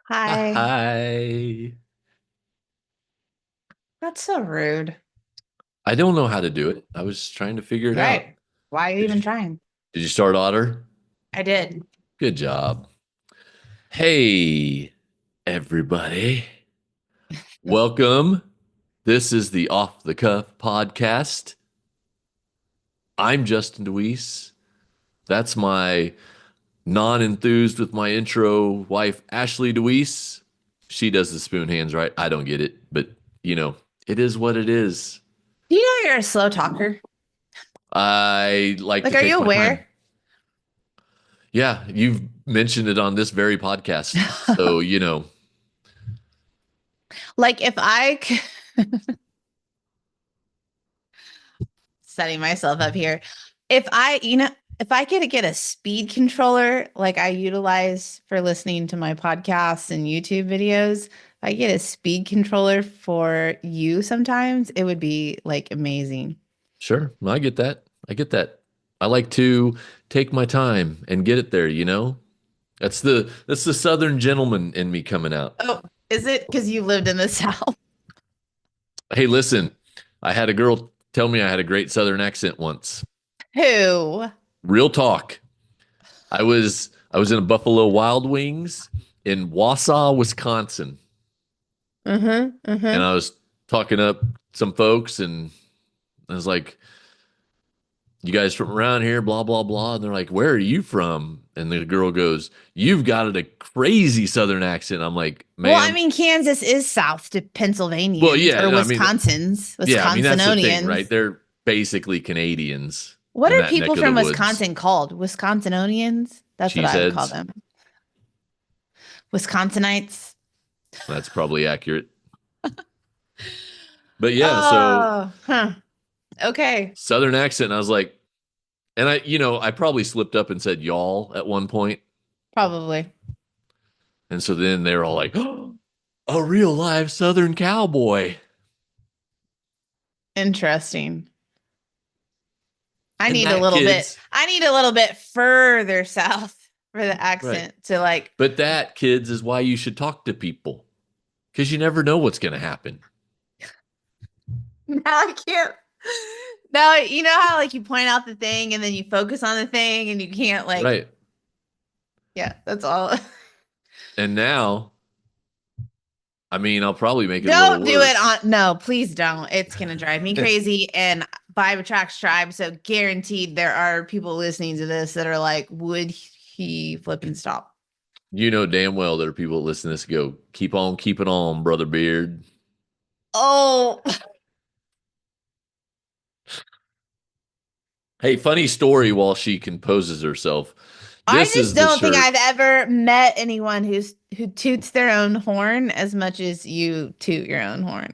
Hi. I That's so rude. I don't know how to do it. I was trying to figure it out. Right. Why are you Did even you trying? did you start Otter? I did. Good job. Hey, everybody. Welcome. This is the Off the Cuff podcast. I'm Justin DeWeese. That's my non-enthused with my intro wife, Ashley DeWeese. She does the spoon hands, right? I don't get it, but you know, it is what it is. Do you know you're a slow talker? I like Like, to are you take my time. aware? Yeah, you've mentioned it on this very podcast. So, Like, if I setting myself up here, if if I could get a speed controller like I utilize for listening to my podcasts and YouTube videos, if I get a speed controller for you sometimes, it would be like amazing. sure, I get that. I get that. I like to take my time and get it there. That's the Southern gentleman in me coming out. Oh, is it because you lived in the South? Hey, listen, I had a girl tell me I had a great Southern accent once. Who? Real talk. I was in a Buffalo Wild Wings in Wausau, Wisconsin, Mm-hmm. and Mm-hmm. I was talking up some folks and I was like, you guys from around here, blah, blah, blah. And they're like, where are you from? And the girl goes, you've got a crazy Southern accent. I'm like, Well, I ma'am. mean, Kansas is south to Well, Pennsylvanians yeah, or no, I mean, that's the thing, right? Wisconsinonians. They're basically Canadians What in are that people neck of the from woods. Wisconsin called? Wisconsinonians? That's what I would call Cheeseheads. them. Wisconsinites. That's probably accurate. But yeah, so Oh, huh. Okay. Southern accent. I was like, and I probably slipped up and said y'all at one point. Probably. And so then they were all like, oh, a real live Southern cowboy. Interesting. And that, kids, I need a little bit further south for the right. accent to like, But that, kids, is why you should talk to people because you never know what's going to happen. now I can't. Now, you know how like you point out the thing and then you focus on the thing and you can't like, Right. yeah, that's all. And now, I mean, I'll probably make it a little Don't do it worse. on. No, please don't. It's gonna drive me crazy. And Vibe attracts tribe, so guaranteed there are people listening to this that are like, would he flip and stop? You know damn well there are people that listen to this go, keep on keeping on, brother Beard. Oh, Hey, funny story while she composes herself. I This just is the don't think shirt. I've ever met anyone who toots their own horn as much as you toot your own horn.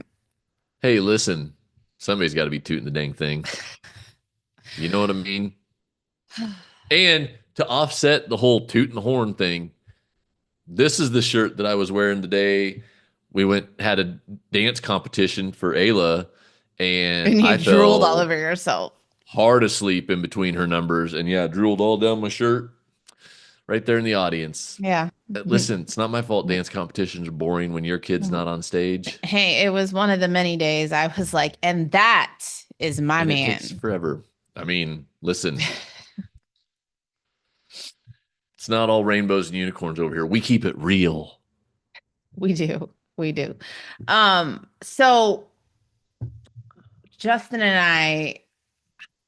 Hey, listen, somebody's got to be tooting the dang thing. You know what I mean? And to offset the whole tooting the horn thing, this is the shirt that I was wearing today. We went had a dance competition for Ayla, and And you I drooled all fell over yourself. hard asleep in between her numbers, and yeah, drooled all down my shirt right there in the audience. Yeah. Listen, it's not my fault. Dance competitions are boring when your kid's not on stage, Hey, it was one of the many days I was like, and that is my and it takes man. forever. I mean, listen, it's not all rainbows and unicorns over here. We keep it real. We do. We do. So Justin and I,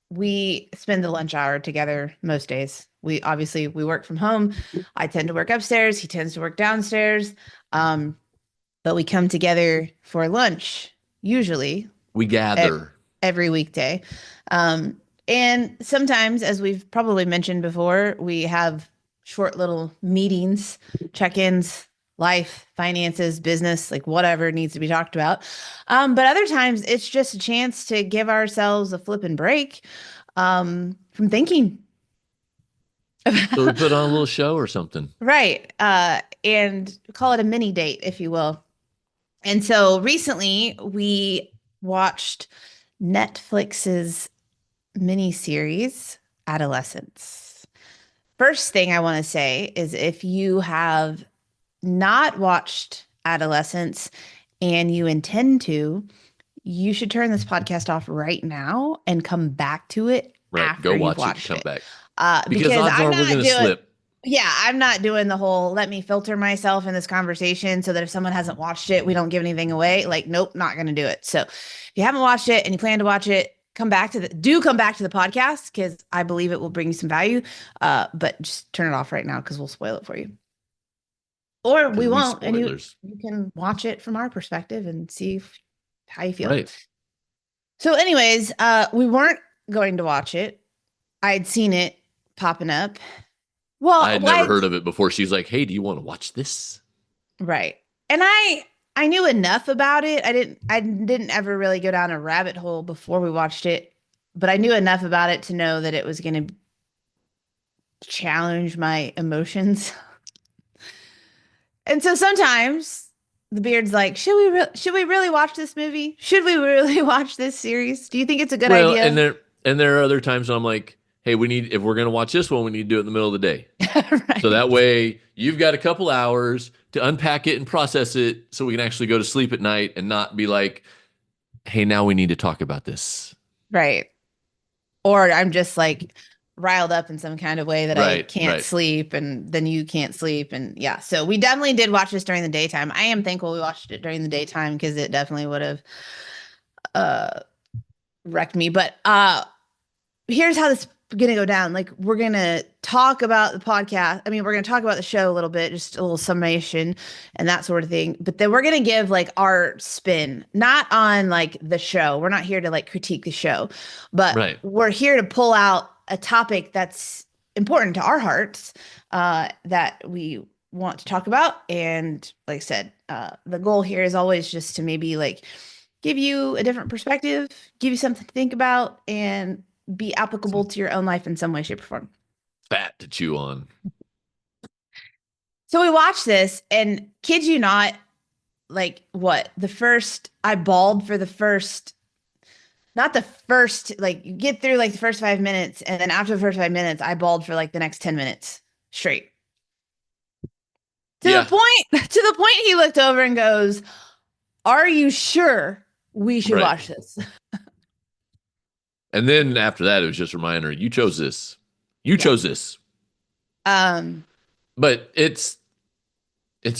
we spend the lunch hour together most days. We work from home. I tend to work upstairs. He tends to work downstairs. Um, but we come together for lunch usually We e- gather. every weekday. Um, and sometimes, as we've probably mentioned before, we have short little meetings, check-ins, life, finances, business, like whatever needs to be talked about. But other times it's just a chance to give ourselves a flip and break from thinking. So we put on a little show or something. Right. And call it a mini date, if you will. And so recently we watched Netflix's mini series, Adolescence. First thing I want to say is if you have not watched Adolescence and you intend to, you should turn this podcast off right now and come back to it Right. after Go you've watch it and watched come it. back. Because Because odds I'm are we're not going to doing, slip. yeah, I'm not doing the whole let me filter myself in this conversation so that if someone hasn't watched it, we don't give anything away. Like, nope, not going to do it. So if you haven't watched it and you plan to watch it, come back to the podcast because I believe it will bring you some value. But just turn it off right now because we'll spoil it for you. Or we Because we won't, and spoilers. you can watch it from our perspective and see how you feel. Right. So, anyways, we weren't going to watch it. I'd seen it popping up. I Well, had never heard of it before. She's like, hey, do you want to watch this? right. And I knew enough about it. I didn't ever really go down a rabbit hole before we watched it, but I knew enough about it to know that it was going to challenge my emotions. And so sometimes the beard's like, should we really watch this movie? Should we really watch this series? Do you think it's a good Well, idea? and there are other times I'm like, hey, if we're going to watch this one, we need to do it in the middle of the day. So Right. that way you've got a couple hours to unpack it and process it so we can actually go to sleep at night and not be like, hey, now we need to talk about this. Right. Or I'm just like riled up in some kind of way that I Right, can't right. sleep and then you can't sleep. And yeah, so we definitely did watch this during the daytime. I am thankful we watched it during the daytime because it definitely would have uh wrecked me. But here's how this is gonna go down. Like we're gonna talk about the podcast. I mean, we're gonna talk about the show a little bit, just a little summation and that sort of thing. But then we're gonna give like our spin, not on like the show. We're not here to like critique the show, but Right. we're here to pull out a topic that's important to our hearts that we want to talk about. And like I said, the goal here is always just to maybe like give you a different perspective, give you something to think about, and be applicable Some to your own life in some way, shape, or form. fat to chew on. So we watched this, and kid you not, like what? I bawled for the first, not the first, like you get through like the first 5 minutes, and then after the first 5 minutes, I bawled for like the next 10 minutes straight. Yeah. To the point he looked over and goes, "Are you sure we should Right. watch this?" And then after that, it was just a reminder, you chose this. You Yeah. chose this. Um, But it's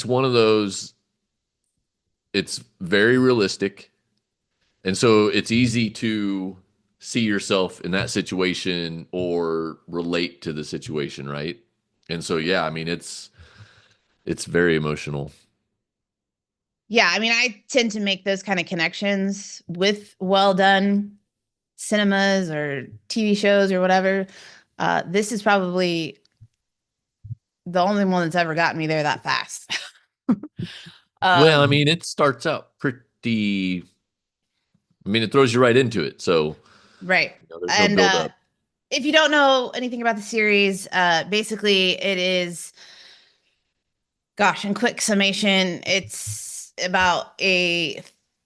one of those, it's very realistic. And so it's easy to see yourself in that situation or relate to the situation, right? And so yeah, I mean it's very emotional. yeah, I mean, I tend to make those kind of connections with well done cinemas or TV shows or whatever. This is probably the only one that's ever gotten me there that fast. Well, I um, mean, it starts out pretty, I mean, it throws you right into it. So, right. there's no And build up. if you don't know anything about the series, basically it is, gosh, in quick summation, it's about a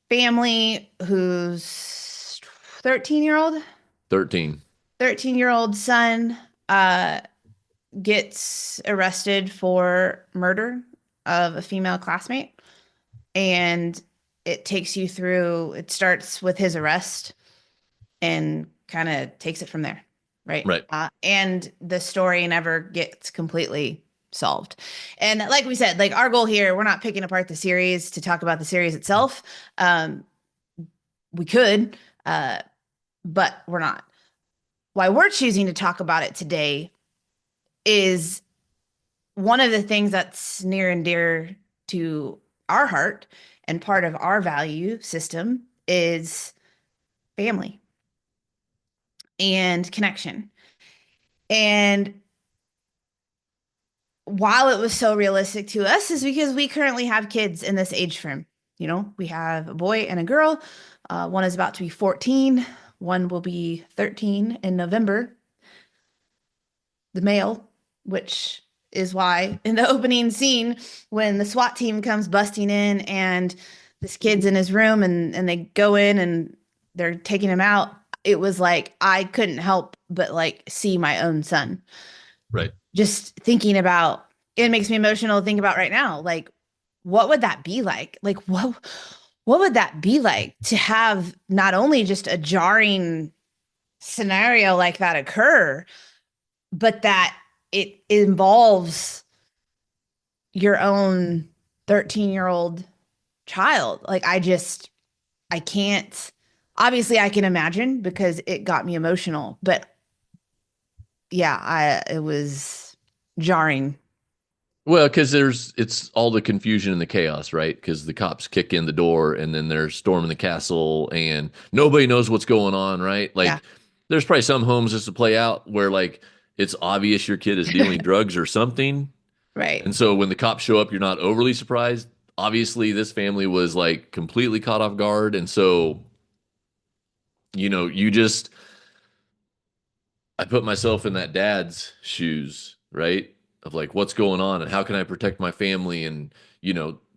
family whose 13-year-old 13. 13-year-old son gets arrested for murder of a female classmate. And it starts with his arrest and kind of takes it from there. Right. Right. And the story never gets completely solved. And like we said, like our goal here, we're not picking apart the series to talk about the series itself. We could, but we're not. Why we're choosing to talk about it today is one of the things that's near and dear to our heart and part of our value system is family and connection. And while it was so realistic to us, is because we currently have kids in this age frame. You know, we have a boy and a girl. One is about to be 14. One will be 13 in November. The male, which is why in the opening scene, when the SWAT team comes busting in and this kid's in his room and they go in and they're taking him out, it was like I couldn't help but like see my own son. Right. Just thinking about it makes me emotional to think about right now. Like, what would that be like? Like, what would that be like to have not only just a jarring scenario like that occur, but that it involves your own 13-year-old child. Like, I can't, obviously I can imagine because it got me emotional, but yeah, it was jarring. Well, because it's all the confusion and the chaos, right? Because the cops kick in the door and then they're storming the castle and nobody knows what's going on, right? Yeah. Like, there's probably some homes just to play out where like it's obvious your kid is dealing drugs or something. Right. And so when the cops show up, you're not overly surprised. Obviously, this family was like completely caught off guard. And so, you just, I put myself in that dad's shoes, right? Of like, what's going on and how can I protect my family? And,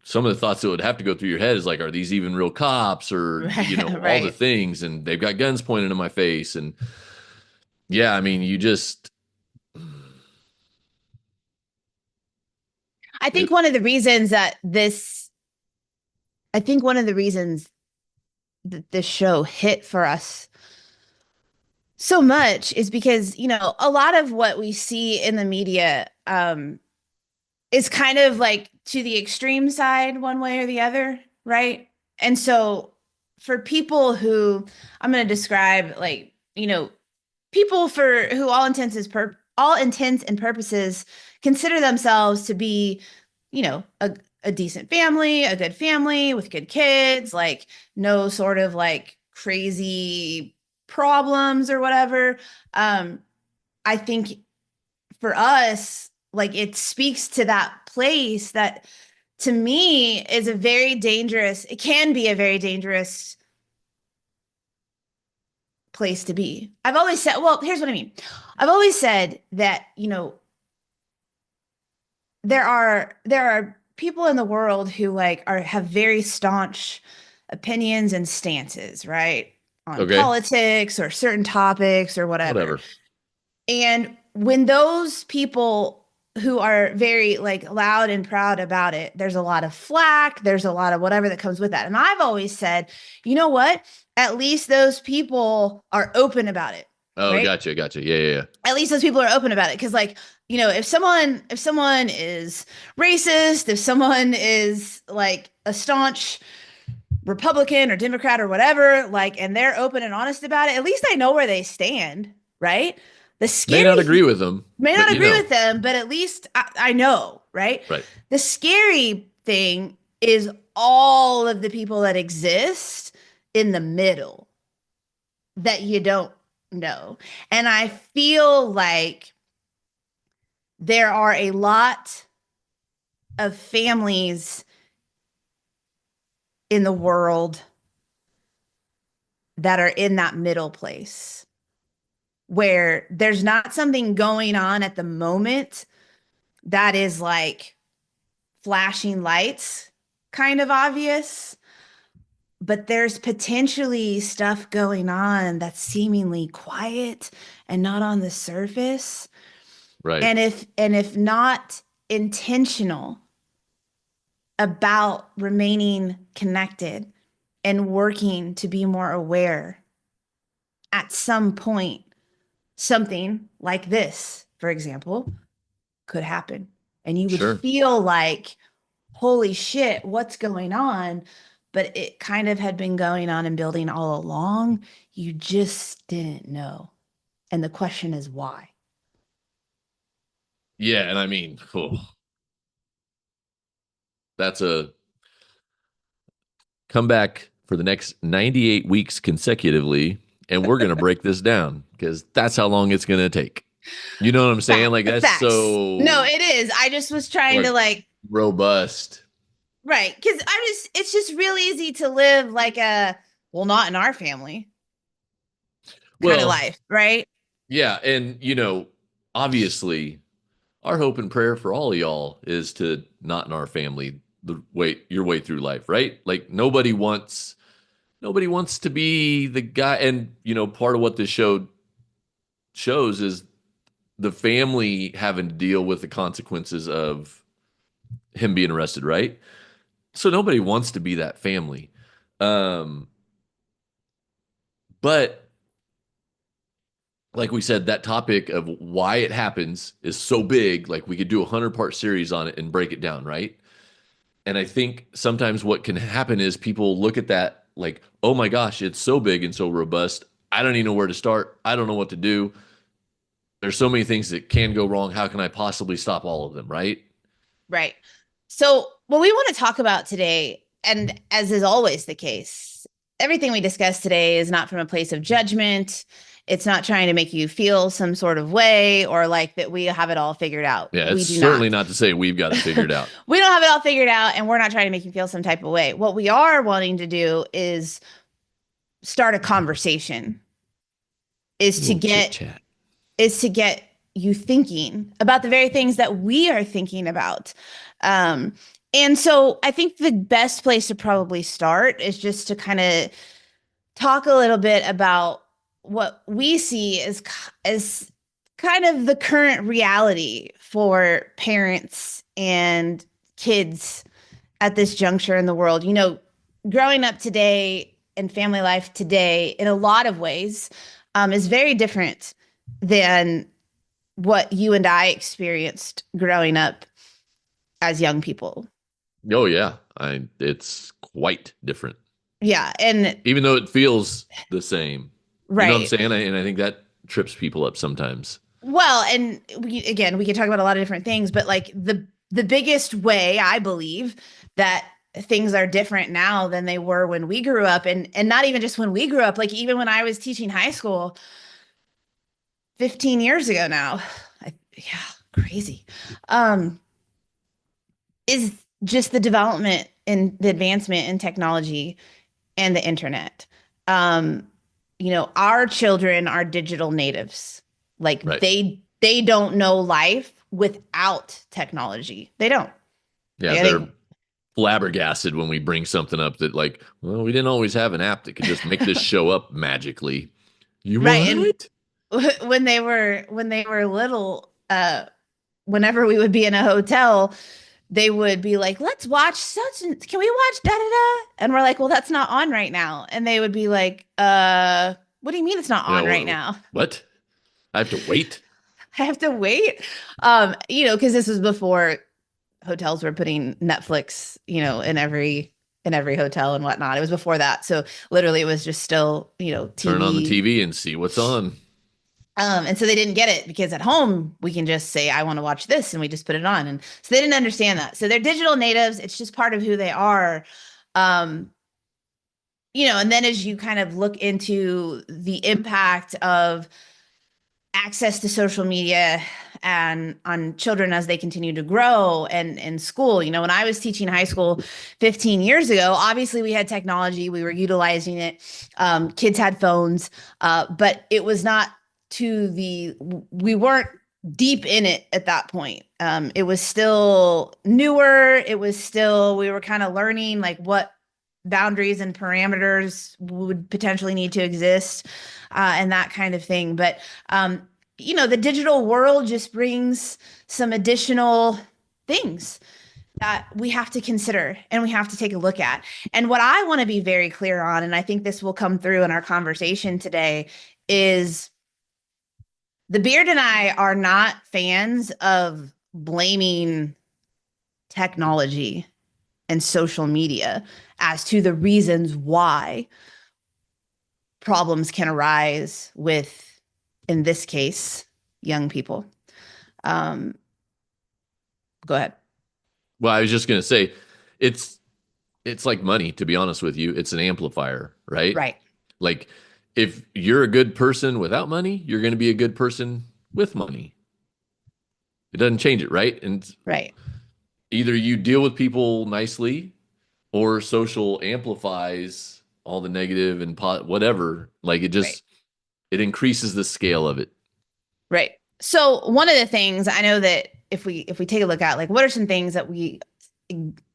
some of the thoughts that would have to go through your head is like, are these even real cops or, Right. all the Right. things? And they've got guns pointed in my face. And yeah, I mean, you just, I think it, one of the reasons that this, I think one of the reasons that this show hit for us so much is because, a lot of what we see in the media is kind of like to the extreme side, one way or the other, right? And so for people who I'm going to describe like, people for who all intents and purposes consider themselves to be, a decent family, a good family with good kids, like no sort of like crazy problems or whatever. Um, I think for us, like it speaks to that place that to me is a very dangerous, it can be a very dangerous place to be. I've always said, well, here's what I mean. I've always said that, there are people in the world who like have very staunch opinions and stances, right? On okay, politics or certain topics or whatever. whatever. And when those people who are very like loud and proud about it, there's a lot of flack, there's a lot of whatever that comes with that. And I've always said, you know what? At least those people are open about it, Oh, right? gotcha. Gotcha. Yeah. Yeah. Yeah. At least those people are open about it. Cause like, if someone is racist, if someone is like a staunch Republican or Democrat or whatever, like, and they're open and honest about it, at least I know where they stand, right? The May not scary agree with them, may but not agree with them, but at least I know, right? right. The scary thing is all of the people that exist in the middle that you don't know. And I feel like there are a lot of families in the world that are in that middle place where there's not something going on at the moment that is like flashing lights kind of obvious, but there's potentially stuff going on that's seemingly quiet and not on the surface. Right. And if not intentional about remaining connected and working to be more aware, at some point something like this, for example, could happen. And you would Sure. feel like, holy shit, what's going on? But it kind of had been going on and building all along. You just didn't know. And the question is why? Yeah. And I mean, that's a come back for the next 98 weeks consecutively, and we're going to break this down because that's how long it's going to take. You know what I'm saying? Like, that's Facts. No, so it is. I just was trying like to like, robust. right. Cause it's just real easy to live like a, well, not in our family kind of Well, life, right? yeah. And, obviously, our hope and prayer for all of y'all is to not in our family your way through life, right? Like, nobody wants to be the guy. And, part of what this show shows is the family having to deal with the consequences of him being arrested, right? So nobody wants to be that family. Um, but like we said, that topic of why it happens is so big. Like we could do a 100-part series on it and break it down, right? And I think sometimes what can happen is people look at that like, oh my gosh, it's so big and so robust. I don't even know where to start. I don't know what to do. There's so many things that can go wrong. How can I possibly stop all of them, right? Right. So, what we want to talk about today, and as is always the case, everything we discuss today is not from a place of judgment. It's not trying to make you feel some sort of way or like that we have it all figured out. Yeah, it's We do certainly not. not to say we've got it figured out. We don't have it all figured out, and we're not trying to make you feel some type of way. What we are wanting to do is start a conversation, A is to little chit get chat. is to get you thinking about the very things that we are thinking about. Um, and so I think the best place to probably start is just to kind of talk a little bit about what we see as kind of the current reality for parents and kids at this juncture in the world. Growing up today and family life today in a lot of ways is very different than what you and I experienced growing up as young people. Oh yeah, it's quite different. Yeah. And Even though it feels the same. You know what I'm right. saying? And I think that trips people up sometimes. Well, and we could talk about a lot of different things, but like the biggest way I believe that things are different now than they were when we grew up, and not even just when we grew up, like even when I was teaching high school 15 years ago now. Yeah, crazy. Um, is just the development and the advancement in technology and the internet. Um, our children are digital natives. Like Right. they don't know life without technology. They don't. Yeah, Like, I they're think flabbergasted when we bring something up that like, well, we didn't always have an app that could just make this show up magically. You right. And what? when they were little, whenever we would be in a hotel, they would be like, let's watch such and can we watch da da da? And we're like, well, that's not on right now. And they would be like, what do you mean it's not Yeah, on right now? what? I have to wait? I have to wait. Because this was before hotels were putting Netflix, in every hotel and whatnot. It was before that. So literally it was just still, Turn on the TV. TV and see what's on. And so they didn't get it because at home we can just say, I want to watch this, and we just put it on. And so they didn't understand that. So they're digital natives. It's just part of who they are. Um, and then as you kind of look into the impact of access to social media and on children as they continue to grow and in school. When I was teaching high school 15 years ago, obviously we had technology, we were utilizing it. Kids had phones, but it was not we weren't deep in it at that point. It was still newer. We were kind of learning like what boundaries and parameters would potentially need to exist, and that kind of thing. But the digital world just brings some additional things that we have to consider and we have to take a look at. And what I want to be very clear on, and I think this will come through in our conversation today, is the Beard and I are not fans of blaming technology and social media as to the reasons why problems can arise with, in this case, young people. Um, Go ahead. Well, I was just gonna say, it's it's like money, to be honest with you. It's an amplifier, right? Right. Like if you're a good person without money, you're gonna be a good person with money. It doesn't change it, right? And Right. either you deal with people nicely or social amplifies all the negative and whatever. Like Right. it increases the scale of it. Right. So one of the things I know that if we take a look at, like, what are some things that we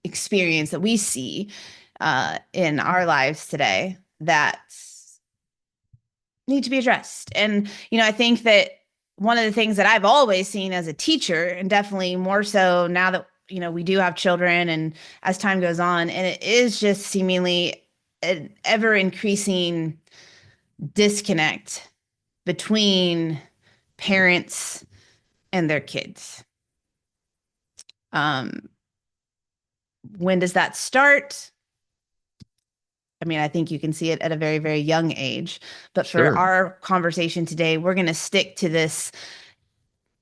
experience, that we see in our lives today that need to be addressed? And I think that one of the things that I've always seen as a teacher, and definitely more so now that, we do have children and as time goes on, and it is just seemingly an ever increasing disconnect between parents and their kids. When does that start? I mean, I think you can see it at a very, very young age. But for Sure. our conversation today, we're going to stick to this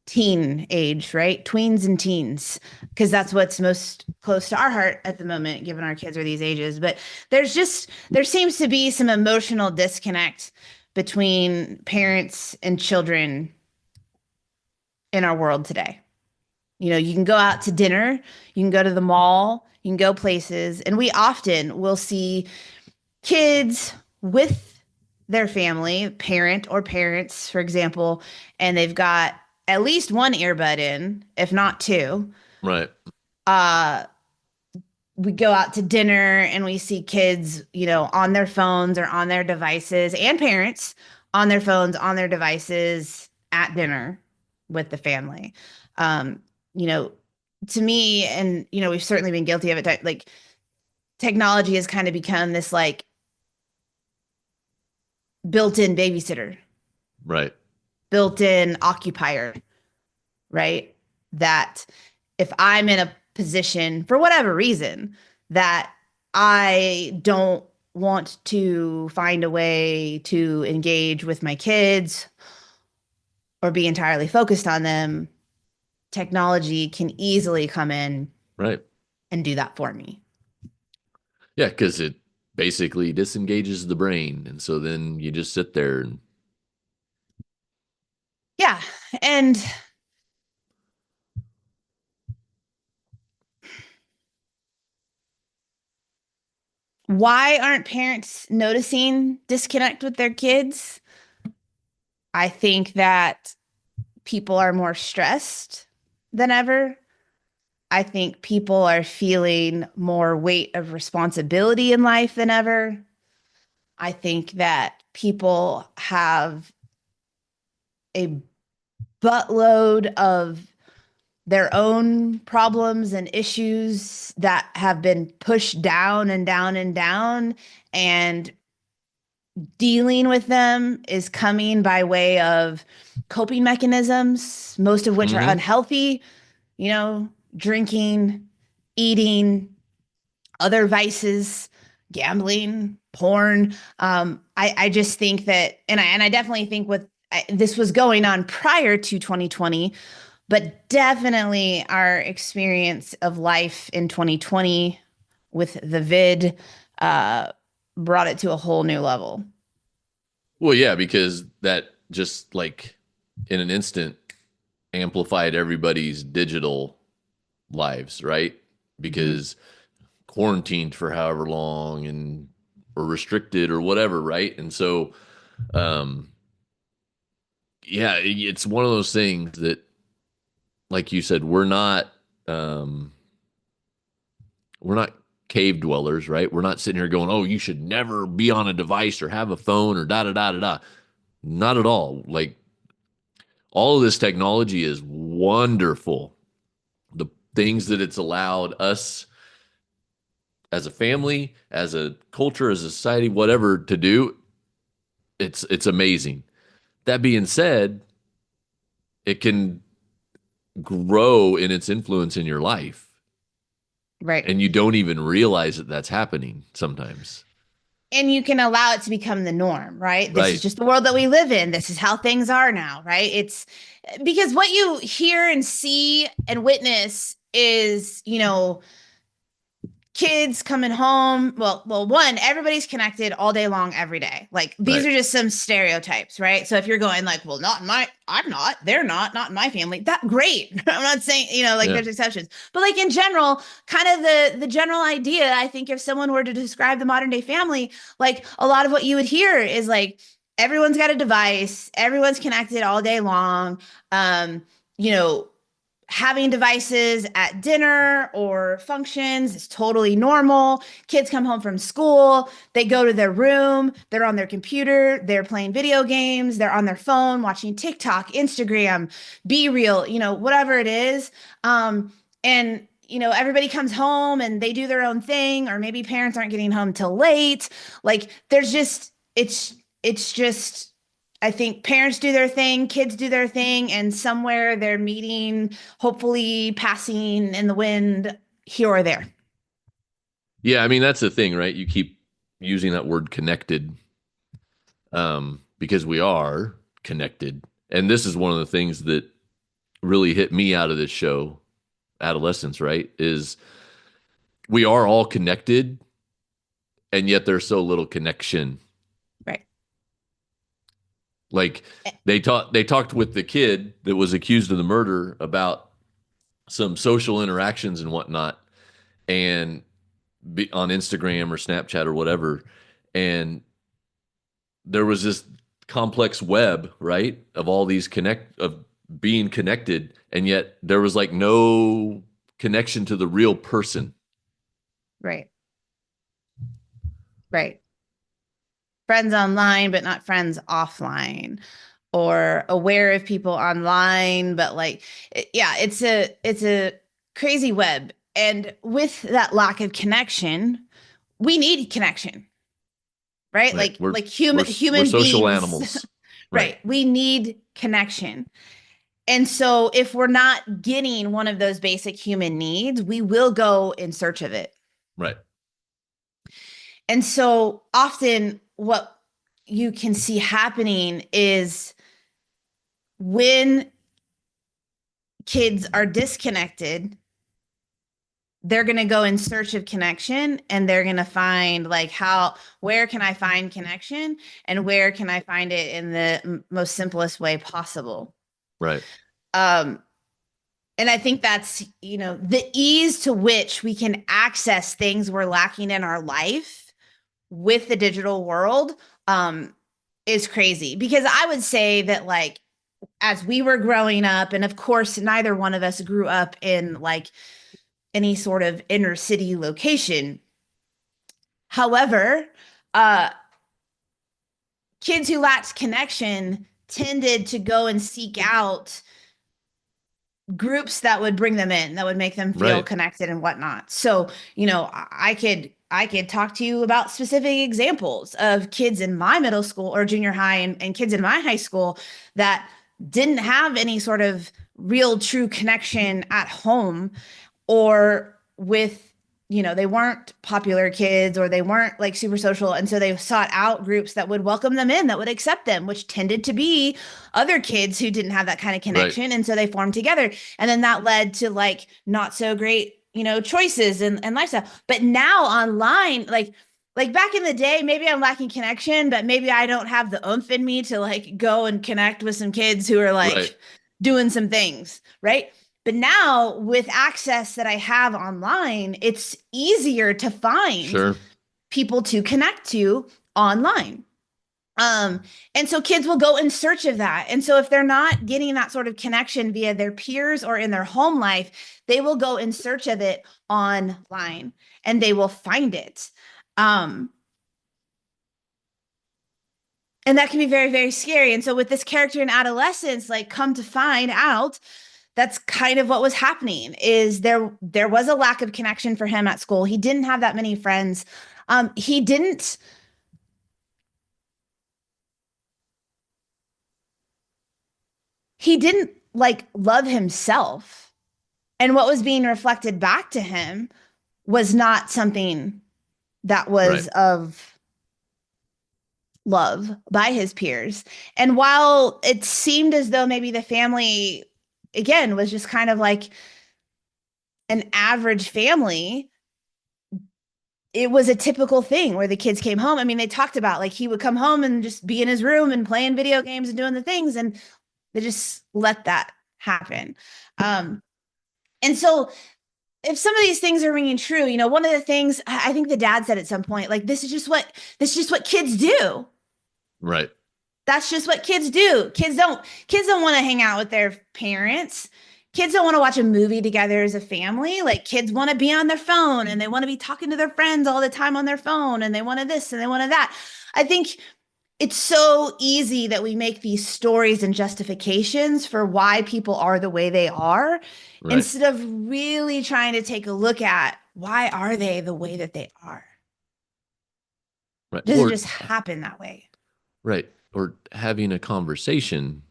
teen age, right? Tweens and teens, because that's what's most close to our heart at the moment, given our kids are these ages. But there seems to be some emotional disconnect between parents and children in our world today. You can go out to dinner, you can go to the mall, you can go places, and we often will see kids with their family, parent or parents, for example, and they've got at least one earbud in, if not two. Right. Uh, we go out to dinner and we see kids, on their phones or on their devices, and parents on their phones, on their devices at dinner with the family. You know, to me, and we've certainly been guilty of it, like technology has kind of become this like built-in babysitter, Right. built-in occupier, right? That if I'm in a position for whatever reason that I don't want to find a way to engage with my kids or be entirely focused on them, technology can easily come in Right. and do that for me. Yeah, because it basically disengages the brain. And so then you just sit there and Yeah. And why aren't parents noticing disconnect with their kids? I think that people are more stressed than ever. I think people are feeling more weight of responsibility in life than ever. I think that people have a buttload of their own problems and issues that have been pushed down and down and down. And dealing with them is coming by way of coping mechanisms, most of which are Mhm. unhealthy, drinking, eating, other vices, gambling, porn. I just think that, and I definitely think this was going on prior to 2020, but definitely our experience of life in 2020 with the vid brought it to a whole new level. Well, yeah, because that just like in an instant amplified everybody's digital lives, right? Mhm. Because quarantined for however long and or restricted or whatever, right? And so um yeah, it's one of those things that like you said, um we're not cave dwellers, right? We're not sitting here going, "Oh, you should never be on a device or have a phone or da da da da da." Not at all. Like all of this technology is wonderful. The things that it's allowed us as a family, as a culture, as a society, whatever to do, it's amazing. That being said, it can grow in its influence in your life, Right. and you don't even realize that that's happening sometimes. And you can allow it to become the norm, right? This is Right. just the world that we live in. This is how things are now, right? It's because what you hear and see and witness is, kids coming home. Well, one, everybody's connected all day long, every day. Like these Right. are just some stereotypes, right? So if you're going like, well, I'm not, they're not in my family. That great. I'm not saying, like Yeah. there's exceptions, but like in general, kind of the general idea. I think if someone were to describe the modern day family, like a lot of what you would hear is like everyone's got a device, everyone's connected all day long. Um, you know, having devices at dinner or functions is totally normal. Kids come home from school, they go to their room, they're on their computer, they're playing video games, they're on their phone, watching TikTok, Instagram, Be Real, whatever it is. And everybody comes home and they do their own thing, or maybe parents aren't getting home till late. Like there's just, it's just, I think parents do their thing, kids do their thing, and somewhere they're meeting, hopefully passing in the wind here or there. Yeah, I mean that's the thing, right? You keep using that word connected, because we are connected, and this is one of the things that really hit me out of this show, Adolescence. Right? Is we are all connected, and yet there's so little connection. Right. Like they talked with the kid that was accused of the murder about some social interactions and whatnot, and on Instagram or Snapchat or whatever, and there was this complex web, right, of all these of being connected, and yet there was like no connection to the real person. Right. Right. Friends online, but not friends offline, or aware of people online, but it's a crazy web. And with that lack of connection, we need connection, right? Right. Like human We're social beings, animals. right? We need connection. And so if we're not getting one of those basic human needs, we will go in search of it. Right. And so often what you can see happening is when kids are disconnected, they're going to go in search of connection, and they're going to find where can I find connection, and where can I find it in the most simplest way possible. Right. And I think that's, the ease to which we can access things we're lacking in our life with the digital world is crazy. Because I would say that as we were growing up, and of course neither one of us grew up in any sort of inner city location. However, kids who lacked connection tended to go and seek out groups that would bring them in, that would make them feel connected and whatnot. So, I could talk to you about specific examples of kids in my middle school or junior high and kids in my high school that didn't have any sort of real true connection at home, or with, they weren't popular kids, or they weren't super social. And so they sought out groups that would welcome them in, that would accept them, which tended to be other kids who didn't have that kind of connection. Right. And so they formed together. And then that led to not so great, choices and lifestyle. But now online, like back in the day, maybe I'm lacking connection, but maybe I don't have the oomph in me to go and connect with some kids who are doing some things. Right. But now with access that I have online, it's easier to find people to connect to online. And so kids will go in search of that. And so if they're not getting that sort of connection via their peers or in their home life, they will go in search of it online, and they will find it. And that can be very, very scary. And so with this character in Adolescence, come to find out, that's kind of what was happening. Is there was a lack of connection for him at school. He didn't have that many friends. He didn't love himself. And what was being reflected back to him was not something that was of love by his peers. And while it seemed as though maybe the family, again, was just kind of like an average family, it was a typical thing where the kids came home. I mean, they talked about he would come home and just be in his room and playing video games and doing the things, and they just let that happen. And so if some of these things are ringing true, one of the things I think the dad said at some point, this is just what kids do. Right. That's just what kids do. Kids don't want to hang out with their parents. kids don't want to watch a movie together as a family. Like kids want to be on their phone and they want to be talking to their friends all the time on their phone and they want to this and they want to that. I think it's so easy that we make these stories and justifications for why people are the way they are Right. instead of really trying to take a look at why are they the way that they are? Right. Does it Or just happen that way? right. Or having a conversation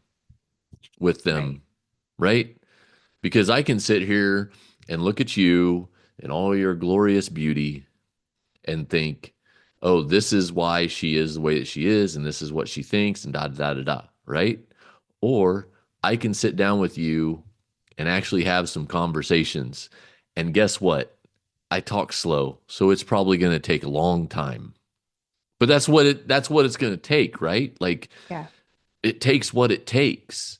with Right. them, right? Because I can sit here and look at you and all your glorious beauty and think, oh, this is why she is the way that she is, and this is what she thinks, and da da da da, right? Or I can sit down with you and actually have some conversations. And guess what? I talk slow, so it's probably going to take a long time. But that's what it's going to take, right? Like Yeah. it takes what it takes.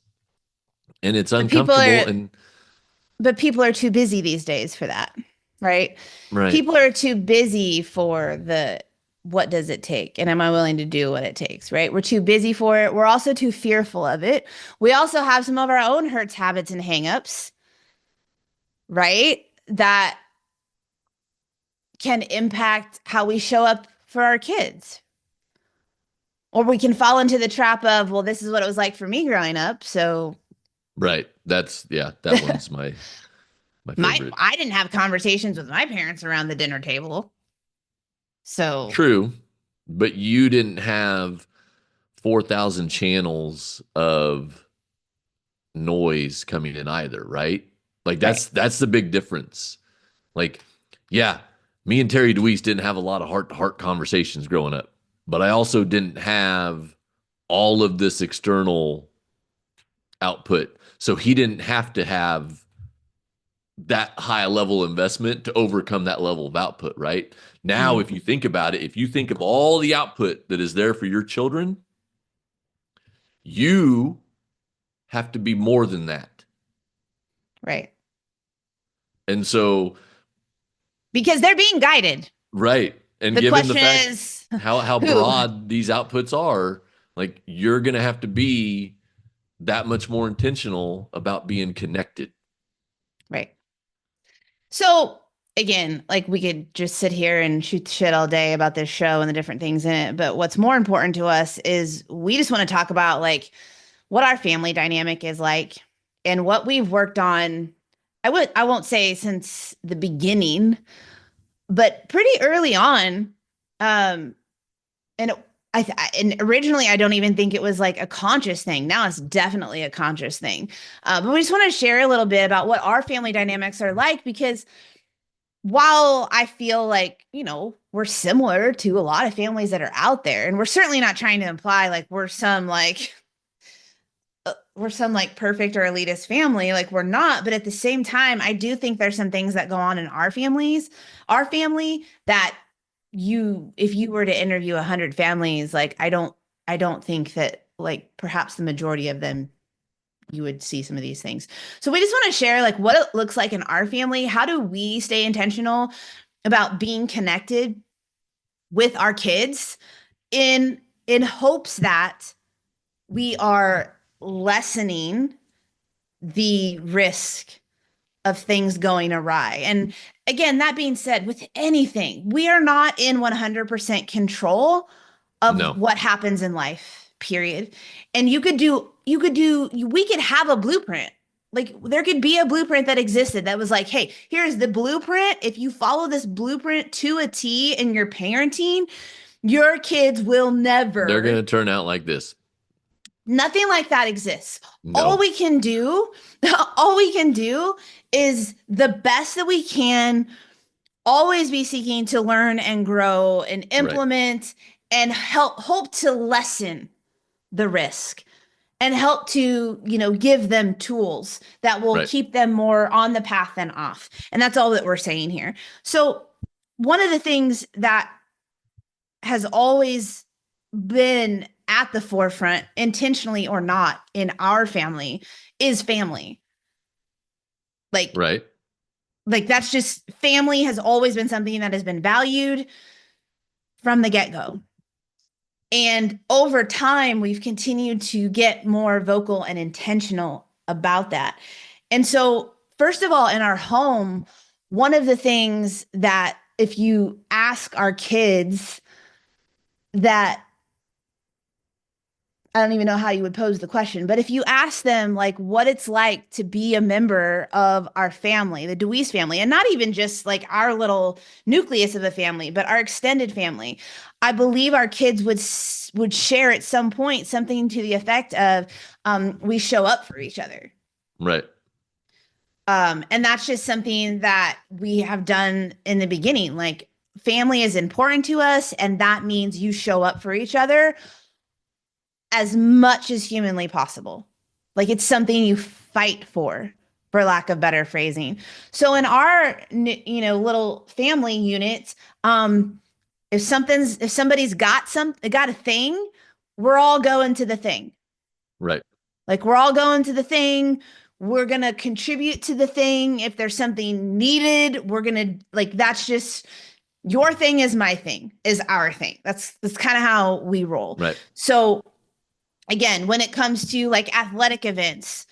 And it's But people uncomfortable are and but people are too busy these days for that, right? right. People are too busy for the what does it take and am I willing to do what it takes, right? We're too busy for it. We're also too fearful of it. We also have some of our own hurts, habits, and hangups, right? That can impact how we show up for our kids. Or we can fall into the trap of, well, this is what it was like for me growing up. So Right. That's yeah, that one's my favorite. I didn't have conversations with my parents around the dinner table. So True, but you didn't have 4,000 channels of noise coming in either, right? Like right. that's the big difference. Like, yeah, me and Terry DeWeese didn't have a lot of heart-to-heart conversations growing up, but I also didn't have all of this external output. So he didn't have to have that high level investment to overcome that level of output, right? Now, Mhm. if you think about it, if you think of all the output that is there for your children, you have to be more than that. Right. And so, Because they're being guided. right. And The given the question fact is how who? broad these outputs are, like you're going to have to be that much more intentional about being connected. Right. So again, like we could just sit here and shoot the shit all day about this show and the different things in it. But what's more important to us is we just want to talk about like what our family dynamic is like and what we've worked on. I won't say since the beginning, but pretty early on. Um, and and originally I don't even think it was like a conscious thing. Now it's definitely a conscious thing. But we just want to share a little bit about what our family dynamics are like because while I feel like, we're similar to a lot of families that are out there, and we're certainly not trying to imply like we're some like perfect or elitist family, like we're not, but at the same time, I do think there's some things that go on in our family that if you were to interview 100 families, like I don't think that like perhaps the majority of them you would see some of these things. So we just want to share like what it looks like in our family. How do we stay intentional about being connected with our kids in hopes that we are lessening the risk of things going awry. And again, that being said, with anything, we are not in 100% control of No. what happens in life, period. And we could have a blueprint. Like there could be a blueprint that existed that was like, hey, here's the blueprint. If you follow this blueprint to a T in your parenting, your kids will They're going never. to turn out like this. Nothing like that exists. All No. we can do, all we can do is the best that we can always be seeking to learn and grow and Right. implement and hope to lessen the risk and help to, give them tools that will Right. keep them more on the path than off. And that's all that we're saying here. So, one of the things that has always been at the forefront, intentionally or not, in our family is family. Like, Right. like that's just family has always been something that has been valued from the get-go. And over time, we've continued to get more vocal and intentional about that. And so, first of all, in our home, one of the things that if you ask our kids that I don't even know how you would pose the question, but if you ask them like what it's like to be a member of our family, the DeWeese family, and not even just like our little nucleus of a family, but our extended family, I believe our kids would share at some point something to the effect of we show up for each other. Right. And that's just something that we have done in the beginning. Like family is important to us, and that means you show up for each other as much as humanly possible. Like it's something you fight for lack of better phrasing. So in our, little family unit, if somebody's got a thing, we're all going to the thing. Right. Like we're all going to the thing. We're going to contribute to the thing. If there's something needed, we're going to like, that's just your thing is my thing is our thing. That's kind of how we roll. Right. So again, when it comes to like athletic events,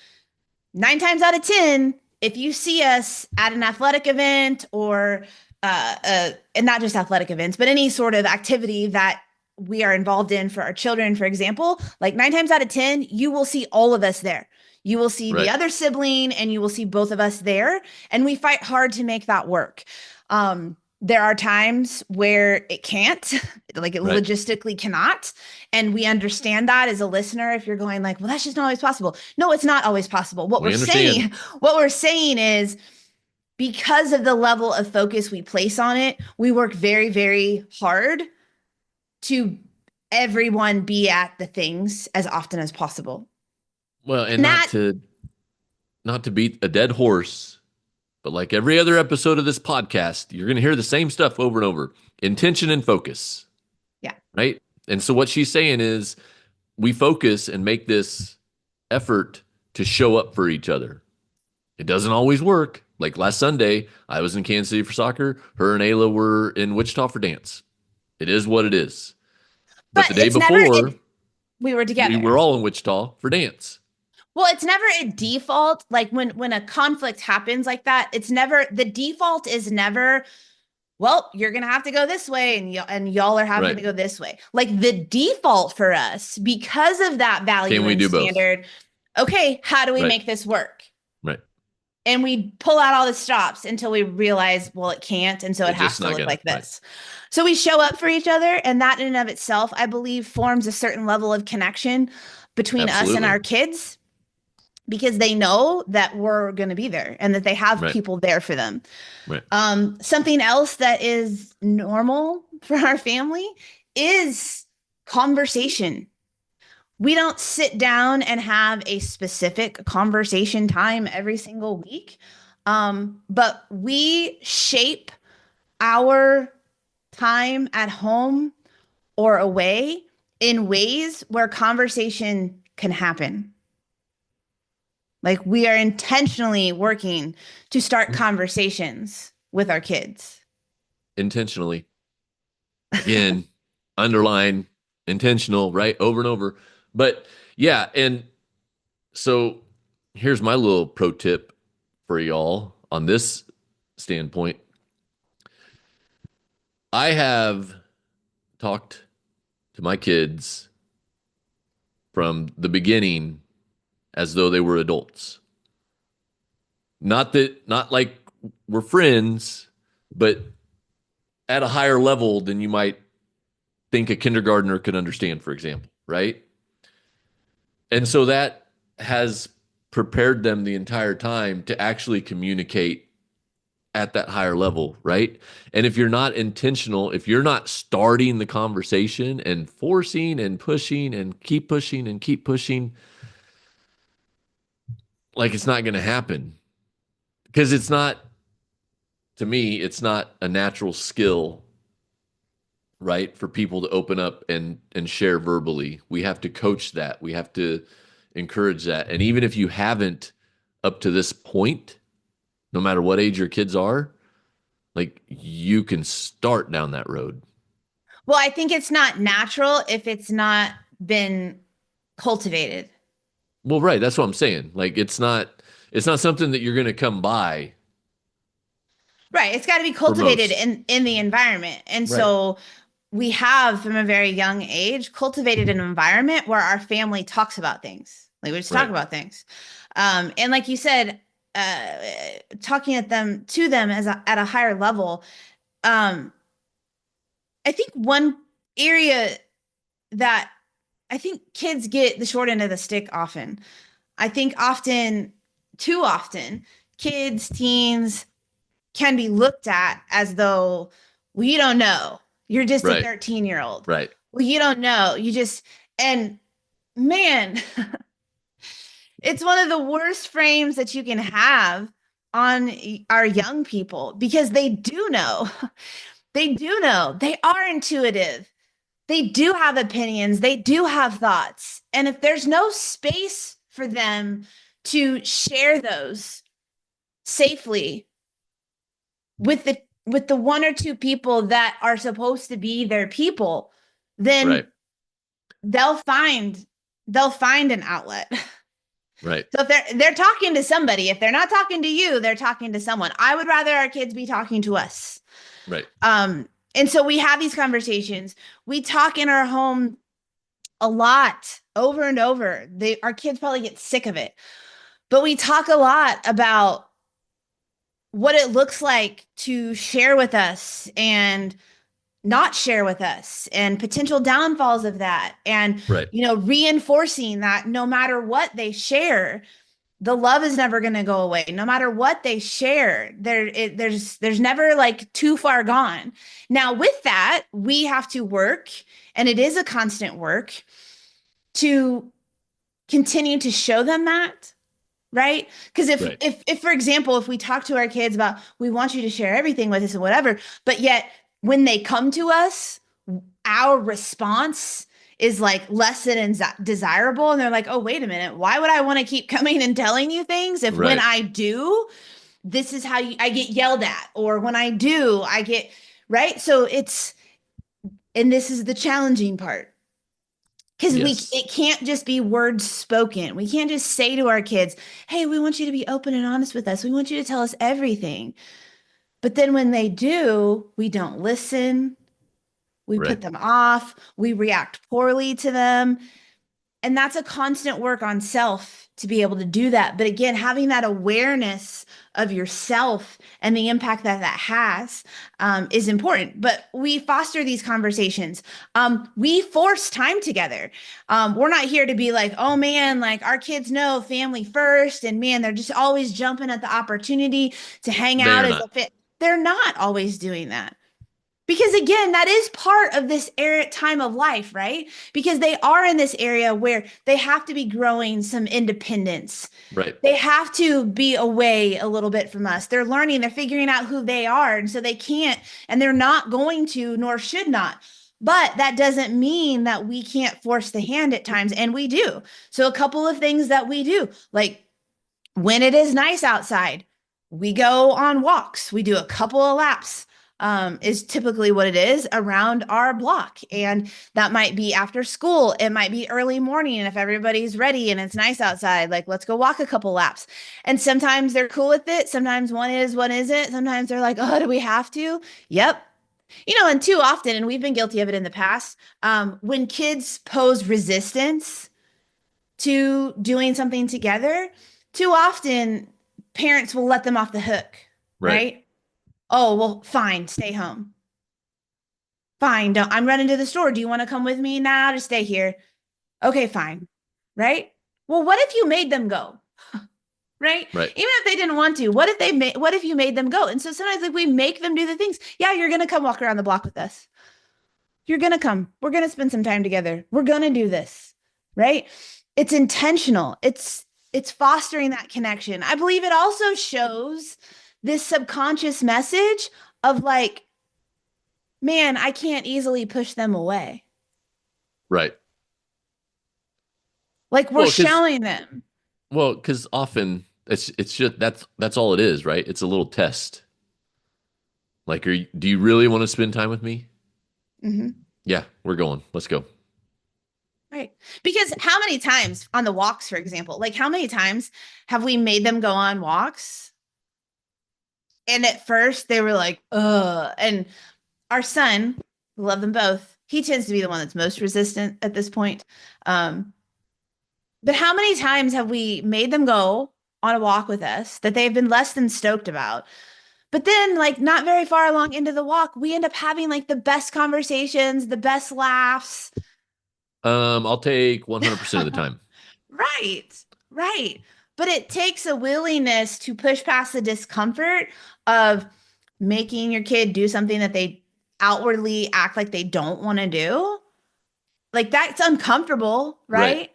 9 times out of 10, if you see us at an athletic event or and not just athletic events, but any sort of activity that we are involved in for our children, for example, like 9 times out of 10, you will see all of us there. You will see the Right. other sibling and you will see both of us there. And we fight hard to make that work. There are times where it can't, like it Right. logistically cannot. And we understand that as a listener, if you're going like, well, that's just not always possible. No, it's not always possible. We understand. What we're saying is because of the level of focus we place on it, we work very, very hard to everyone be at the things as often as possible. Well, and And that, not to beat a dead horse, but like every other episode of this podcast, you're going to hear the same stuff over and over. Intention and focus. yeah. Right? And so what she's saying is we focus and make this effort to show up for each other. It doesn't always work. Like last Sunday, I was in Kansas City for soccer. Her and Ayla were in Wichita for dance. It is what it is. But But the day it's never, before, we were we together. were all in Wichita for dance. Well, it's never a default. Like when a conflict happens like that, it's never the default is never, well, you're gonna have to go this way, and y'all are having Right. to go this way. Like the default for us, because of that value Can we and do both? standard, okay, how do we Right. make this work? Right. And we pull out all the stops until we realize, well, it can't, and so it It's has just to not look gonna. like Right. this. So we show up for each other, and that in and of itself, I believe, forms a certain level of connection between us and Absolutely. our kids because they know that we're going to be there and that they have Right. people there for them. Right. Something else that is normal for our family is conversation. We don't sit down and have a specific conversation time every single week, but we shape our time at home or away in ways where conversation can happen. Like we are intentionally working to start conversations with our kids. Intentionally. Again, underline intentional, right? Over and over. But yeah, and so here's my little pro tip for y'all on this standpoint. I have talked to my kids from the beginning as though they were adults. Not like we're friends, but at a higher level than you might think a kindergartner could understand, for example, right? And so that has prepared them the entire time to actually communicate at that higher level, right? And if you're not intentional, if you're not starting the conversation and forcing and pushing and keep pushing and keep pushing, like it's not going to happen because it's not, to me, it's not a natural skill, right? For people to open up and share verbally. We have to coach that. We have to encourage that. And even if you haven't up to this point, no matter what age your kids are, like you can start down that road. Well, I think it's not natural if it's not been cultivated. Well, right. That's what I'm saying. Like it's not, It's not something that you're going to come by Right. It's got to be for cultivated most. in the environment. And Right. so we have from a very young age cultivated an environment where our family talks about things. Like we just talk Right. about things. And like you said, uh, talking at them to them at a higher level. Um, I think one area that I think kids get the short end of the stick often. I think often, too often, kids, teens can be looked at as though, well, you don't know. You're just a Right. 13-year-old. Right. Well, you don't know. And man, it's one of the worst frames that you can have on our young people because they do know. They do know. They are intuitive. They do have opinions. They do have thoughts. And if there's no space for them to share those safely with the one or two people that are supposed to be their people, Right. then they'll find they'll find an outlet. Right. So if they're talking to somebody, if they're not talking to you, they're talking to someone. I would rather our kids be talking to us. Right. And so we have these conversations. We talk in our home a lot over and over. Our kids probably get sick of it, but we talk a lot about what it looks like to share with us and not share with us and potential downfalls of that. And, Right. reinforcing that no matter what they share, the love is never going to go away. No matter what they share, there's never like too far gone. Now, with that, we have to work, and it is a constant work to continue to show them that, right? Because Right. if for example, if we talk to our kids about we want you to share everything with us and whatever, but yet when they come to us, our response is like less than desirable, and they're like, oh, wait a minute, why would I want to keep coming and telling you things if when Right. I do, this is how I get yelled at, or when I do, I get right. So and this is the challenging part, because Yes. it can't just be words spoken. We can't just say to our kids, hey, we want you to be open and honest with us, we want you to tell us everything. But then when they do, we don't listen, we Right. put them off, we react poorly to them. And that's a constant work on self to be able to do that. But again, having that awareness of yourself and the impact that that has is important. But we foster these conversations. We force time together. We're not here to be like, oh man, like our kids know family first, and man, they're just always jumping at the opportunity to hang They out are as not. a fit. They're not always doing that. Because again, that is part of this era time of life, right? Because they are in this area where they have to be growing some independence. Right. They have to be away a little bit from us. They're learning, they're figuring out who they are. And so they can't, and they're not going to, nor should not. But that doesn't mean that we can't force the hand at times. And we do. So, a couple of things that we do, like when it is nice outside, we go on walks. We do a couple of laps, is typically what it is around our block. And that might be after school. It might be early morning. And if everybody's ready and it's nice outside, like, let's go walk a couple laps. And sometimes they're cool with it. Sometimes one is, one isn't. Sometimes they're like, oh, do we have to? Yep. And too often, and we've been guilty of it in the past, when kids pose resistance to doing something together, too often parents will let them off the hook, Right. right? Oh, well, fine, stay home. Fine, don't. I'm running to the store. Do you want to come with me? Nah, just stay here. Okay, fine. Right? Well, what if you made them go? Right? Right. Even if they didn't want to, what if you made them go? And so sometimes like we make them do the things. Yeah, you're gonna come walk around the block with us. You're going to come. We're going to spend some time together. We're going to do this, right? It's intentional. It's fostering that connection. I believe it also shows this subconscious message of like, man, I can't easily push them away. Right. Like we're Well, because showing them. often it's just that's all it is, right? It's a little test. Like, do you really want to spend time with me? Mhm. Yeah, we're going. Let's go. Right. Because how many times on the walks, for example, like how many times have we made them go on walks? And at first they were like, ugh. And our son, we love them both. He tends to be the one that's most resistant at this point. Um, but how many times have we made them go on a walk with us that they've been less than stoked about? But then, like, not very far along into the walk, we end up having like the best conversations, the best laughs. I'll take 100% of the time. Right, right. But it takes a willingness to push past the discomfort of making your kid do something that they outwardly act like they don't want to do. Like that's uncomfortable, Right. right?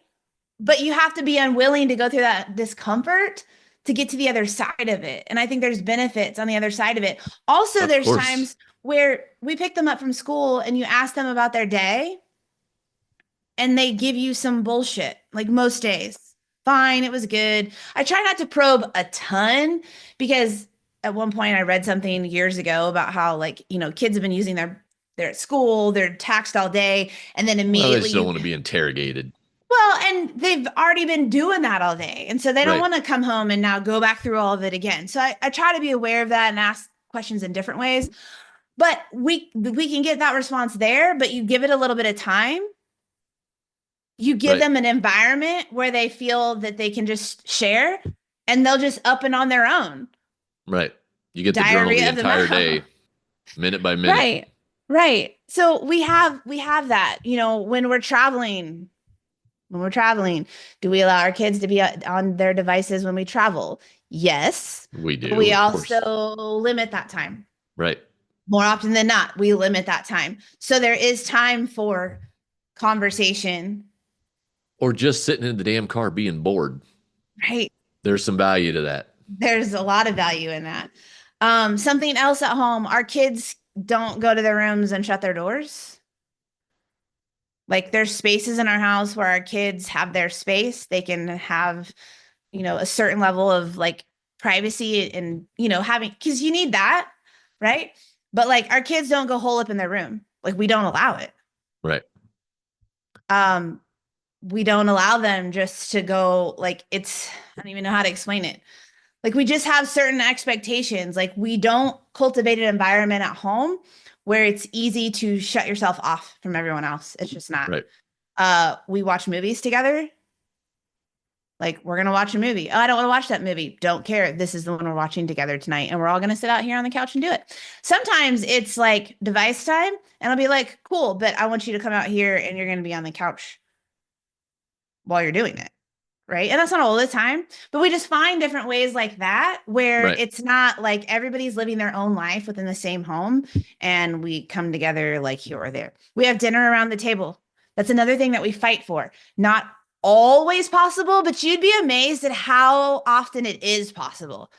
But you have to be unwilling to go through that discomfort to get to the other side of it. And I think there's benefits on the other side of it. Also, Of there's course. times where we pick them up from school and you ask them about their day and they give you some bullshit, like most days. Fine, it was good. I try not to probe a ton because at one point I read something years ago about how like, kids have been using they're at school, they're taxed all day, and then Well, they immediately just don't want to be interrogated. well, and they've already been doing that all day. And so they don't Right. want to come home and now go back through all of it again. So I try to be aware of that and ask questions in different ways. But we can get that response there, but you give it a little bit of time. You give Right. them an environment where they feel that they can just share and they'll just up and on their own. Right. You get the journal the Diarrhea of the entire mouth. day, minute by minute. Right. Right. So we have that, when we're traveling, do we allow our kids to be on their devices when we travel? Yes, We but do, we of also course. limit that time. Right. More often than not, we limit that time. So there is time for conversation, Or just sitting in the damn car being bored. right? There's some value to that. There's a lot of value in that. Something else at home, our kids don't go to their rooms and shut their doors. Like there's spaces in our house where our kids have their space. They can have, a certain level of like privacy and, having, because you need that, right? But like our kids don't go hole up in their room. Like we don't allow it. Right. Um, we don't allow them just to go like I don't even know how to explain it. Like we just have certain expectations. Like we don't cultivate an environment at home where it's easy to shut yourself off from everyone else. It's just not. Right. We watch movies together. Like we're gonna watch a movie. Oh, I don't want to watch that movie. Don't care. This is the one we're watching together tonight, and we're all gonna sit out here on the couch and do it. Sometimes it's like device time, and I'll be like, "Cool, but I want you to come out here, and you're gonna be on the couch while you're doing it." Right. And that's not all the time, but we just find different ways like that where Right. it's not like everybody's living their own life within the same home and we come together like here or there. We have dinner around the table. That's another thing that we fight for. Not always possible, but you'd be amazed at how often it is possible.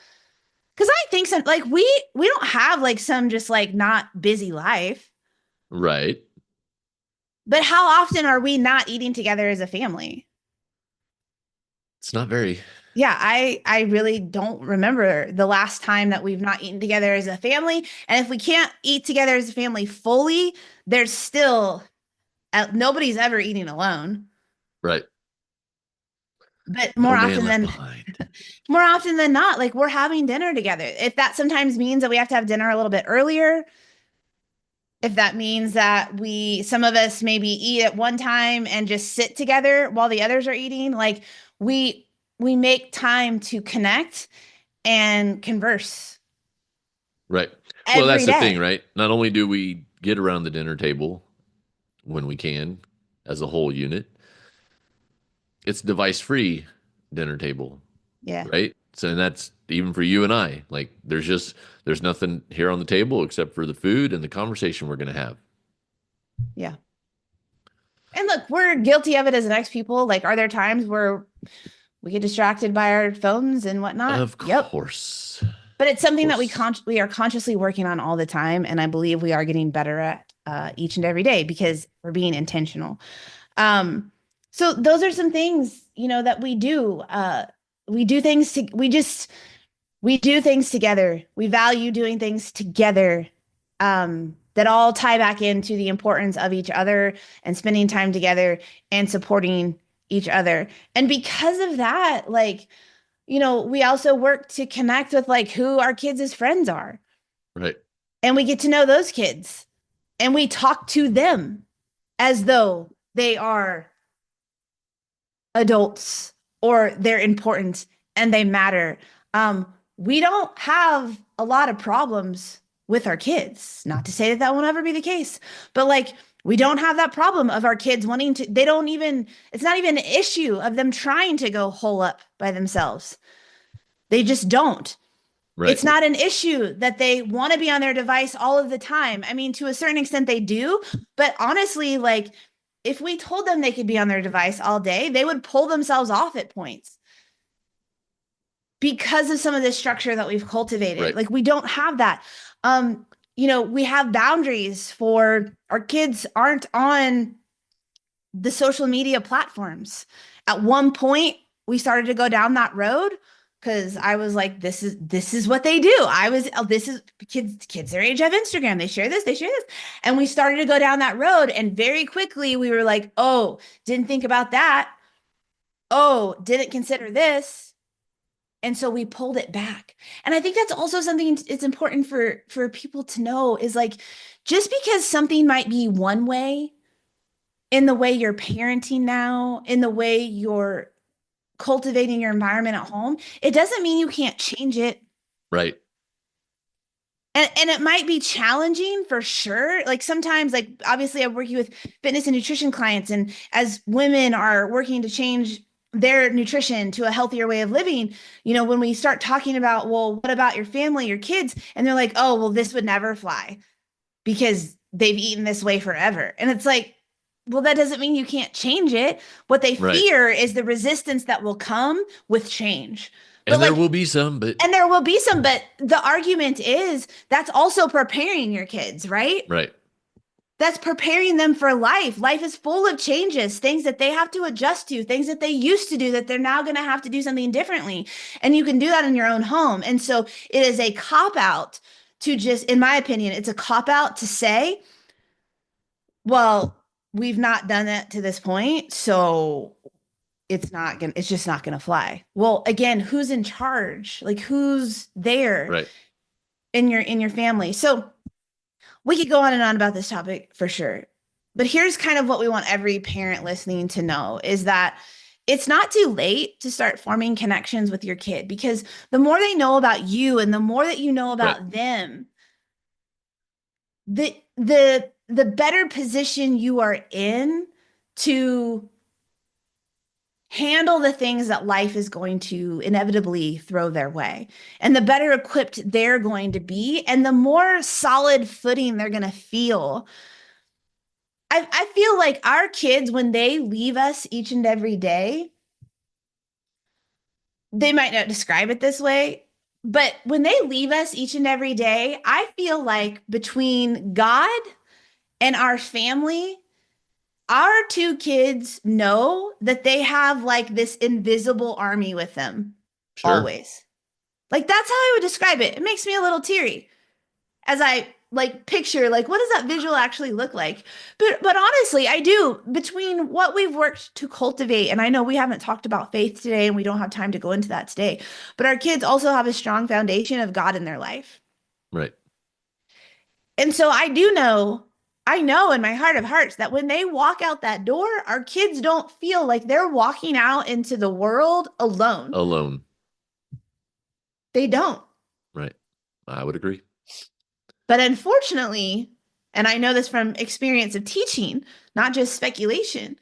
Because I think some like we don't have like some just like not busy life, Right. but how often are we not eating together as a family? It's not very. Yeah, I really don't remember the last time that we've not eaten together as a family. And if we can't eat together as a family fully, there's still nobody's ever eating alone. Right. But No man left behind. more often than not, like we're having dinner together. If that sometimes means that we have to have dinner a little bit earlier, if that means that some of us maybe eat at one time and just sit together while the others are eating, like we make time to connect and converse Right. Well, that's every the thing, day. right? Not only do we get around the dinner table when we can as a whole unit, it's device free dinner table, Yeah. right? So, and that's even for you and I. Like, there's nothing here on the table except for the food and the conversation we're going to have. Yeah. And look, we're guilty of it as next people. Like, are there times where we get distracted by our phones and whatnot? Of Yep. course. But it's something that Course. we are consciously working on all the time, and I believe we are getting better at each and every day because we're being intentional. So those are some things that we do. We do things to we do things together. We value doing things together. that all tie back into the importance of each other and spending time together and supporting each other. And because of that, like, we also work to connect with like who our kids' friends are. Right. And we get to know those kids and we talk to them as though they are adults or they're important and they matter. We don't have a lot of problems with our kids. Not to say that that won't ever be the case, but like we don't have that problem of our kids wanting to, they don't even, it's not even an issue of them trying to go hole up by themselves. They just don't. Right. It's not an issue that they want to be on their device all of the time. I mean, to a certain extent they do, but honestly, like if we told them they could be on their device all day, they would pull themselves off at points because of some of the structure that we've cultivated. Right. Like we don't have that. We have boundaries for our kids aren't on the social media platforms. At one point, we started to go down that road because I was like, this is what they do. This is kids their age have Instagram. They share this. And we started to go down that road. And very quickly we were like, oh, didn't think about that. Oh, didn't consider this. And so we pulled it back. And I think that's also something it's important for people to know is like, just because something might be one way in the way you're parenting now, in the way you're cultivating your environment at home, it doesn't mean you can't change it. Right. And it might be challenging for sure. Like sometimes, like obviously I'm working with fitness and nutrition clients, and as women are working to change their nutrition to a healthier way of living, when we start talking about, well, what about your family, your kids? And they're like, oh, well, this would never fly because they've eaten this way forever. And it's like, well, that doesn't mean you can't change it. What they fear is the resistance that will come with change. And there will be some, but the argument is that's also preparing your kids, right? Right. That's preparing them for life. Life is full of changes, things that they have to adjust to, things that they used to do that they're now going to have to do something differently. And you can do that in your own home. And so it is a cop-out to just, in my opinion, it's a cop-out to say, well, we've not done that to this point, so it's just not gonna fly. Well, again, who's in charge? Like who's there in your family? So we could go on and on about this topic for sure. But here's kind of what we want every parent listening to know is that it's not too late to start forming connections with your kid, because the more they know about you and the more that you know about them, the better position you are in to handle the things that life is going to inevitably throw their way, and the better equipped they're going to be, and the more solid footing they're going to feel. I feel like our kids, when they leave us each and every day, they might not describe it this way, but when they leave us each and every day, I feel like between God and our family, our two kids know that they have like this invisible army with them always. Like that's how I would describe it. It makes me a little teary as I like picture like what does that visual actually look like? But honestly, I do, between what we've worked to cultivate, and I know we haven't talked about faith today and we don't have time to go into that today, but our kids also have a strong foundation of God in their life. Right. And so I know in my heart of hearts that when they walk out that door, our kids don't feel like they're walking out into the world alone. They don't. Right. I would agree. But unfortunately, and I know this from experience of teaching, not just speculation,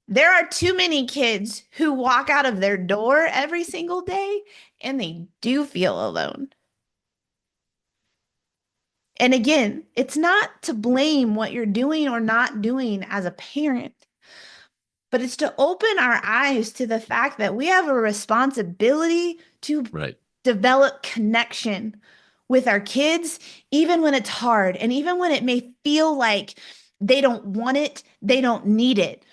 there are too many kids who walk out of their door every single day and they do feel alone. And again, it's not to blame what you're doing or not doing as a parent, but it's to open our eyes to the fact that we have a responsibility to develop connection with our kids, even when it's hard and even when it may feel like they don't want it, they don't need it.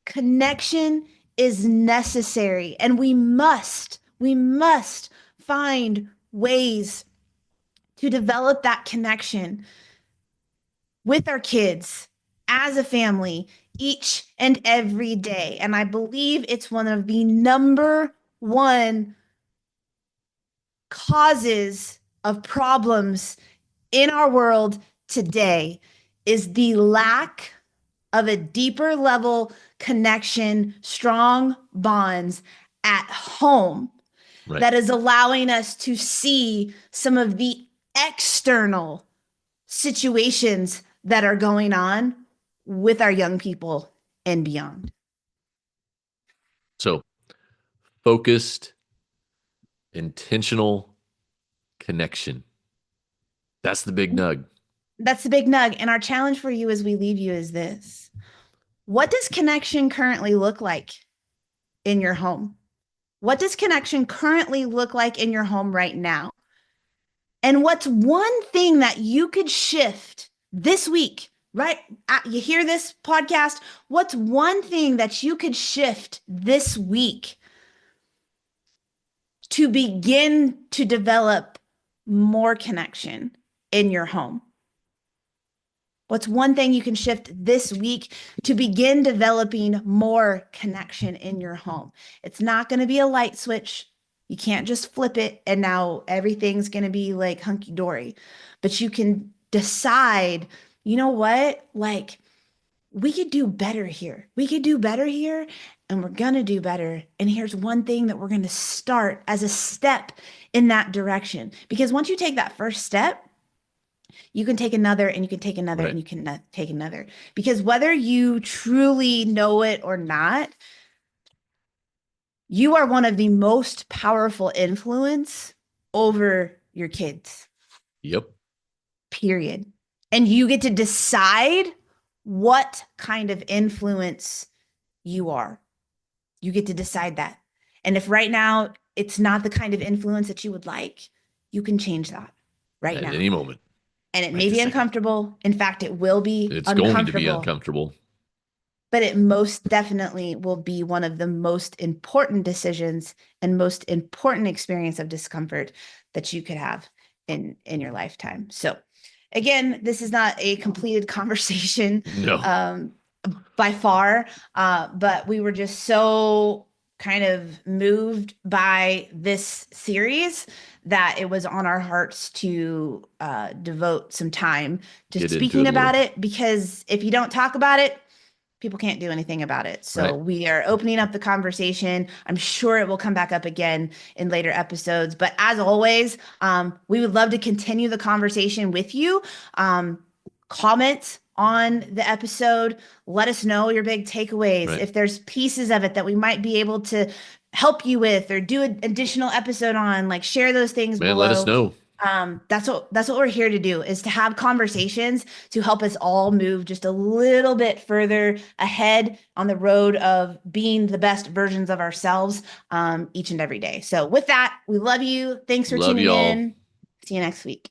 Connection is necessary, and we must find ways to develop that connection with our kids as a family each and every day. And I believe it's one of the number one causes of problems in our world today is the lack of a deeper level connection, strong bonds at home Right. that is allowing us to see some of the external situations that are going on with our young people and beyond. So, focused, intentional connection. That's the big nug. That's the big nug. And our challenge for you as we leave you is this. What does connection currently look like in your home? What does connection currently look like in your home right now? And what's one thing that you could shift this week, right? You hear this podcast? What's one thing that you could shift this week to begin to develop more connection in your home? What's one thing you can shift this week to begin developing more connection in your home? It's not going to be a light switch. You can't just flip it and now everything's going to be like hunky dory. But you can decide, you know what? Like, we could do better here. We could do better here, and we're going to do better. And here's one thing that we're going to start as a step in that direction. Because once you take that first step, you can take another and you can take another Right. and you can take another. Because whether you truly know it or not, you are one of the most powerful influence over your kids, Yep. period. And you get to decide what kind of influence you are. You get to decide that. And if right now it's not the kind of influence that you would like, you can change that right At now. any moment. And it Right may this be second. uncomfortable. In fact, it will be It's going to be uncomfortable, uncomfortable. but it most definitely will be one of the most important decisions and most important experience of discomfort that you could have in your lifetime. So again, this is not a completed conversation No. by far, but we were just so kind of moved by this series that it was on our hearts to devote some time to Get into speaking it a little. about it, because if you don't talk about it, people can't do anything about it. So Right. we are opening up the conversation. I'm sure it will come back up again in later episodes. But as always, we would love to continue the conversation with you. Comment on the episode. Let us know your big takeaways. Right. If there's pieces of it that we might be able to help you with or do an additional episode on, like share those things Man, let us below. know. That's what we're here to do, is to have conversations to help us all move just a little bit further ahead on the road of being the best versions of ourselves each and every day. So with that, we love you. Thanks for Love tuning y'all. in. See you next week.